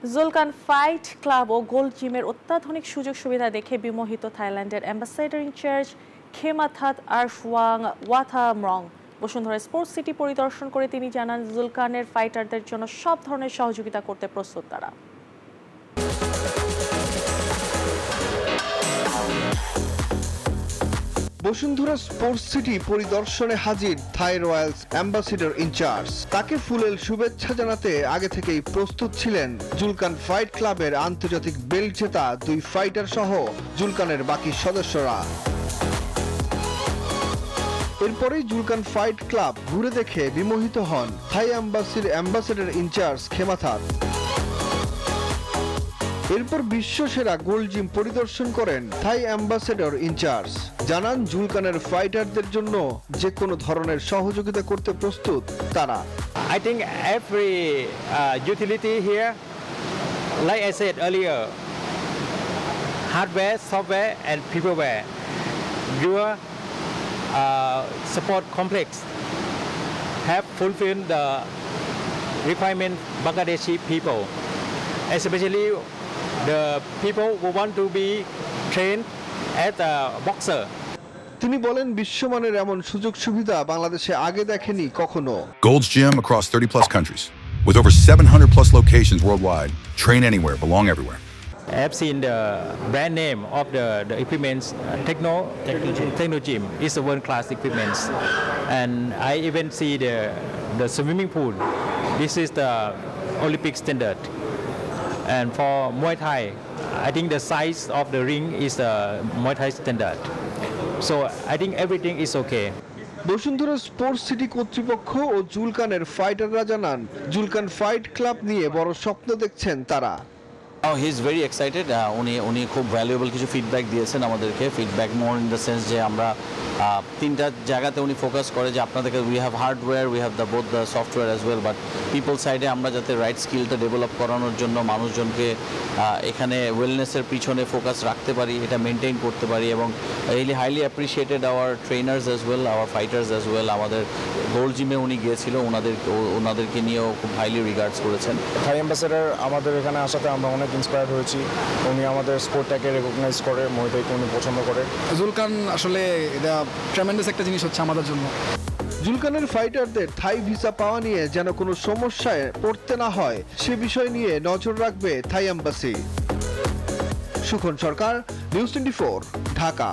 জুলকান fight club ও gold জিমের অত্যাধুনিক সুযোগ সুবিধা দেখে বিমোহিত থাইল্যান্ডের অ্যাম্বাসেডর ইন চার্জ খেমাথাত আরশওয়াং ওয়াথামরং বসুন্ধরা স্পোর্টস সিটি পরিদর্শন করে তিনি জানান, জুলকানের ফাইটারদের জন্য সব ধরনের সহযোগিতা করতে প্রস্তুত তারা। বসুন্ধরা স্পোর্টস সিটি পরিদর্শনে হাজির থাই রয়্যালস অ্যাম্বাসেডর ইনচার্জ। তাকে ফুলেল শুভেচ্ছা জানাতে আগে থেকেই প্রস্তুত ছিলেন জুলকান ফাইট ক্লাবের আন্তর্জাতিক বেল্ট জেতা 2 ফাইটার সহ জুলকানের বাকি সদস্যরা। এরপরেই জুলকান ফাইট ক্লাব ঘুরে দেখে বিমোহিত হন থাই অ্যাম্বাসির অ্যাম্বাসেডর ইনচার্জ খেমাথাত। এরপর বিশ্বসেরা গোল্ড জিম পরিদর্শন করেন থাই অ্যাম্বাসেডর ইনচার্জ। জানান, জুলকানের ফাইটারদের জন্য যে কোনো ধরনের সহযোগিতা করতে প্রস্তুত তারা। I think every utility here, like I said earlier, hardware, software, and peopleware, your support complex have fulfilled the requirement Bangladeshi people, especially the people who want to be trained as a boxer. তিনি বলেন, বিশ্বমানের এমন সুযোগ সুবিধা বাংলাদেশে আগে দেখেনি কখনো। Gold's Gym across 30 plus countries with over 700 plus locations worldwide. Train anywhere, belong everywhere. I have seen the brand name of the equipments. Techno Gym is a world-class equipments, and I even see the swimming pool. This is the Olympic standard. And for Muay Thai, I think the size of the ring is the Muay Thai standard. So I think everything is okay. Bashundhara sports city কর্তৃপক্ষ ও জুলকানের ফাইটাররা জানান, জুলকান fight club নিয়ে বড় স্বপ্ন দেখছেন তারা। He is very excited. উনি খুব valuable কিছু ফিডব্যাক দিয়েছেন আমাদেরকে। Feedback more in the sense যে আমরা 3টা জায়গাতে উনি ফোকাস করে যে আপনাদেরকে we have hardware, we have both the software as well, but people সাইডে আমরা যাতে রাইট স্কিলটা ডেভেলপ করানোর জন্য মানুষজনকে এখানে ওয়েলনেসের পিছনে ফোকাস রাখতে পারি, এটা মেনটেন করতে পারি, এবং really highly appreciated our trainers as well, our fighters as well. আমাদের গোল্ড জিমে উনি গিয়েছিল, ওনাদেরকে নিয়েও খুব হাইলি রিগার্ডস করেছেন। থাই অ্যাম্বাসেডর আমাদের এখানে আসাতে আমরা অনেক ইন্সপায়ার্ড হয়েছি। উনি আমাদের স্পোর্টটাকে রেকগনাইজ করে, মুই থাইকে উনি পছন্দ করে। জুলকান আসলে এটা ট্রেমেন্ডাস একটা জিনিস হচ্ছে আমাদের জন্য। জুলকানের ফাইটারদের থাই ভিসা পাওয়া নিয়ে যেন কোনো সমস্যায় পড়তে না হয় সে বিষয় নিয়ে নজর রাখবে থাই অ্যাম্বাসি। সুখন সরকার, নিউজ 24, ঢাকা।